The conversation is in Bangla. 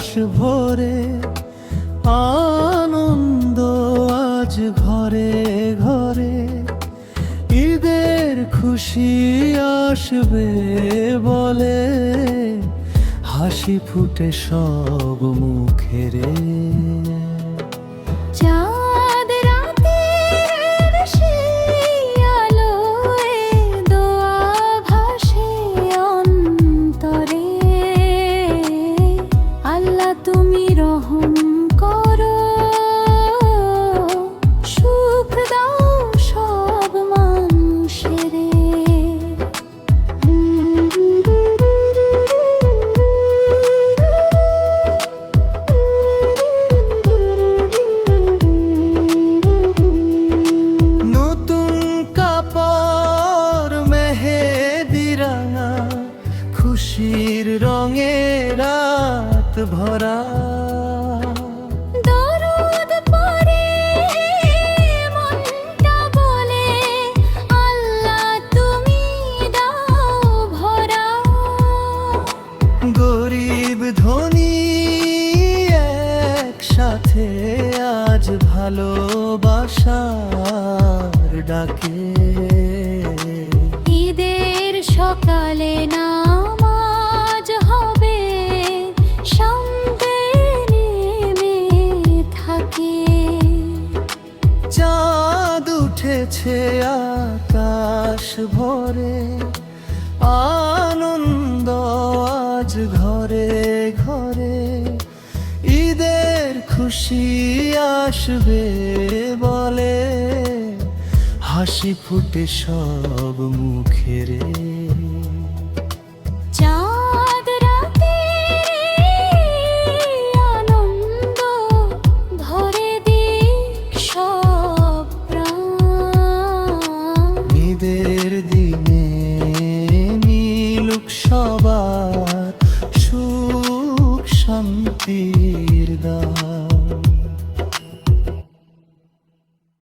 আকাশ ভরে আনন্দ আজ ঘরে ঘরে। ঈদের খুশি আসবে বলে হাসি ফুটে সব মুখে রে। চাঁদ রাতের সেই আলোয় দোয়া ভাসে অন্তরে। আল্লাহ তুমি রহম করো, সুখ দাও সব মানুষের। খুশির রঙে রাত ভরা, দরুদ পড়ে মনটা বলে আল্লাহ তুমি দাও ভরা। গরিব ধনী একসাথে আজ ভালোবাসার ডাকে। ঈদের সকালে নামাজ হবে, সামনে নেমে থাকে। চাঁদ উঠেছে আকাশ ভরে আনন্দ আজ ঘরে ঘরে। ঈদের খুশি আসবে বলে হাসি ফুটে সব মুখে রে। চাঁদ রাতের আনন্দ ভরে দিক সব প্রাণ। ঈদের দিনে মিলুক সবার সুখ শান্তি।